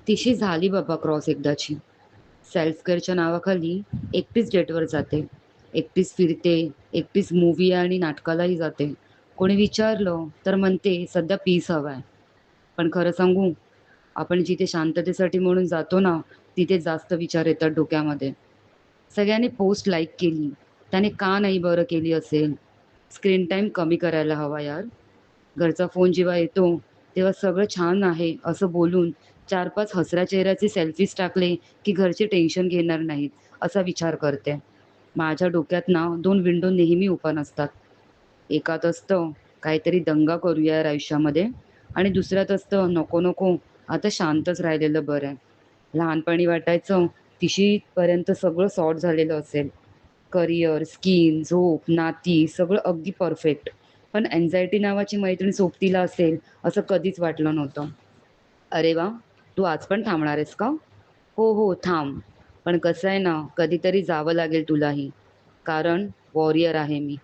तिशी झाली बाबा क्रॉस एकदाची. सेल्फ केअरच्या नावाखाली एकटीच डेटवर जाते. एकटीच फिरते, एकटीच मूव्ही आणि नाटकालाही जाते. कोणी विचारलं तर म्हणते सध्या पीस हवाय. पण खरं सांगू, आपण जिथे शांततेसाठी म्हणून जातो ना, तिथे जास्त विचार येतात डोक्यामध्ये. सगळ्यांनी पोस्ट लाईक केली, त्याने का नाही बरं केली असेल? स्क्रीन टाईम कमी करायला हवा यार. घरचा फोन जेव्हा येतो, तेव्हा सगळं छान आहे असं बोलून 4-5 हसऱ्या चेहऱ्याचे सेल्फीज टाकले, की घरचे टेन्शन घेणार नाहीत, असा विचार करते. माझ्या डोक्यात ना 2 विंडो नेहमी ओपन असतात. एकात असतं काहीतरी दंगा करूया यार आयुष्यामध्ये आणि दुसऱ्यात असतं नको, नको आता शांतच राहिलेलं बरं आहे. लहानपणी वाटायचं तिशीपर्यंत सगळं सॉर्ट झालेलं असेल. करियर, स्किन, झोप, नाती सगळं अगदी परफेक्ट. पण अँक्झायटी नावाची मैत्रीण सोबतीला असेल असं कधीच वाटलं नव्हतं. "अरे वाह! तू आज पण थांबणार आहेस का?" "हो, हो, थांब. पण कसं आहे ना, कधीतरी जावं लागेल तुलाही. कारण वॉरियर आहे मी."